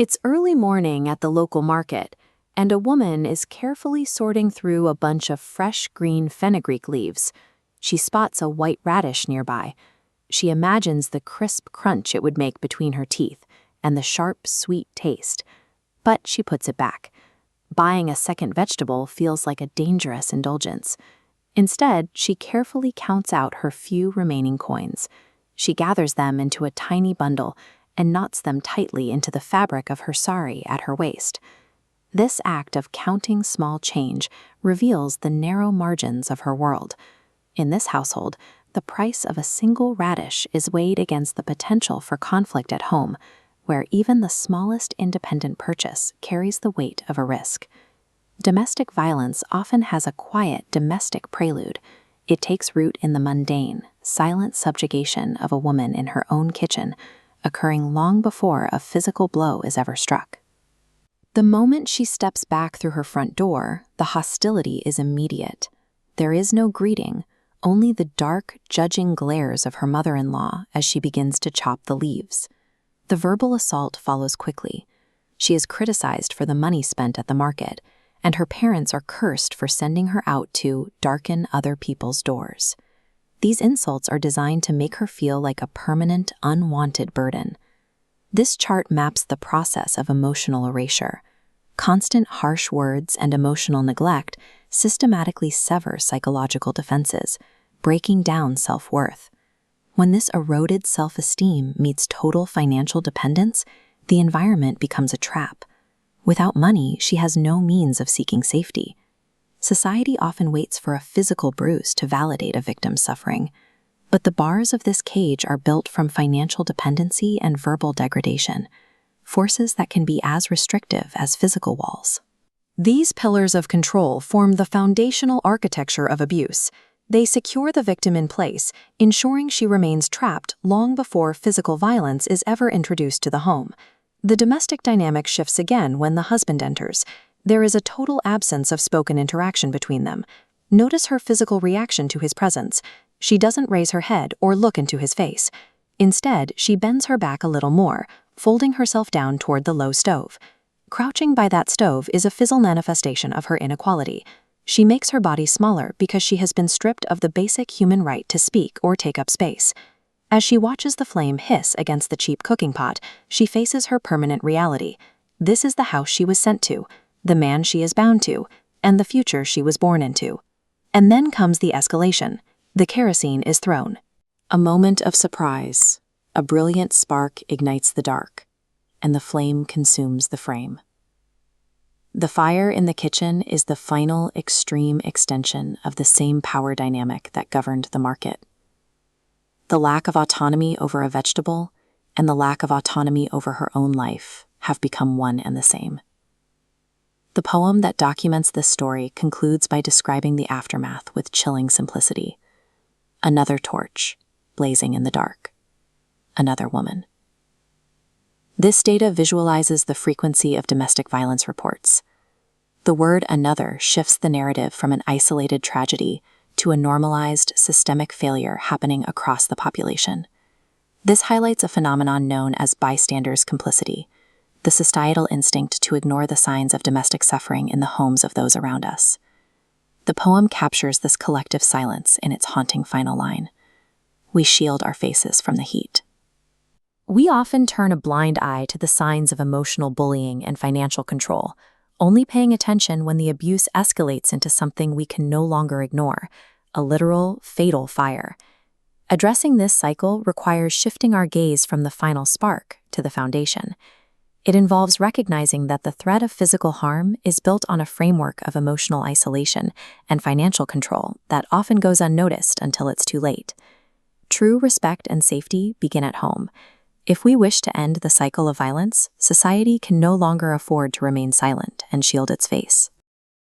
It's early morning at the local market, and a woman is carefully sorting through a bunch of fresh green fenugreek leaves. She spots a white radish nearby. She imagines the crisp crunch it would make between her teeth and the sharp, sweet taste. But she puts it back. Buying a second vegetable feels like a dangerous indulgence. Instead, she carefully counts out her few remaining coins. She gathers them into a tiny bundle and knots them tightly into the fabric of her sari at her waist. This act of counting small change reveals the narrow margins of her world. In this household, the price of a single radish is weighed against the potential for conflict at home, where even the smallest independent purchase carries the weight of a risk. Domestic violence often has a quiet domestic prelude. It takes root in the mundane, silent subjugation of a woman in her own kitchen, occurring long before a physical blow is ever struck. The moment she steps back through her front door, the hostility is immediate. There is no greeting, only the dark, judging glares of her mother-in-law as she begins to chop the leaves. The verbal assault follows quickly. She is criticized for the money spent at the market, and her parents are cursed for sending her out to darken other people's doors. These insults are designed to make her feel like a permanent, unwanted burden. This chart maps the process of emotional erasure. Constant harsh words and emotional neglect systematically sever psychological defenses, breaking down self-worth. When this eroded self-esteem meets total financial dependence, the environment becomes a trap. Without money, she has no means of seeking safety. Society often waits for a physical bruise to validate a victim's suffering, but the bars of this cage are built from financial dependency and verbal degradation, forces that can be as restrictive as physical walls. These pillars of control form the foundational architecture of abuse. They secure the victim in place, ensuring she remains trapped long before physical violence is ever introduced to the home. The domestic dynamic shifts again when the husband enters. There is a total absence of spoken interaction between them. Notice her physical reaction to his presence. She doesn't raise her head or look into his face. Instead, she bends her back a little more, folding herself down toward the low stove. Crouching by that stove is a physical manifestation of her inequality. She makes her body smaller because she has been stripped of the basic human right to speak or take up space. As she watches the flame hiss against the cheap cooking pot, she faces her permanent reality. This is the house she was sent to, the man she is bound to, and the future she was born into. And then comes the escalation. The kerosene is thrown. A moment of surprise. A brilliant spark ignites the dark, and the flame consumes the frame. The fire in the kitchen is the final extreme extension of the same power dynamic that governed the market. The lack of autonomy over a vegetable and the lack of autonomy over her own life have become one and the same. The poem that documents this story concludes by describing the aftermath with chilling simplicity. Another torch, blazing in the dark. Another woman. This data visualizes the frequency of domestic violence reports. The word another shifts the narrative from an isolated tragedy to a normalized, systemic failure happening across the population. This highlights a phenomenon known as bystander's complicity, the societal instinct to ignore the signs of domestic suffering in the homes of those around us. The poem captures this collective silence in its haunting final line. We shield our faces from the heat. We often turn a blind eye to the signs of emotional bullying and financial control, only paying attention when the abuse escalates into something we can no longer ignore, a literal, fatal fire. Addressing this cycle requires shifting our gaze from the final spark to the foundation. It involves recognizing that the threat of physical harm is built on a framework of emotional isolation and financial control that often goes unnoticed until it's too late. True respect and safety begin at home. If we wish to end the cycle of violence, society can no longer afford to remain silent and shield its face.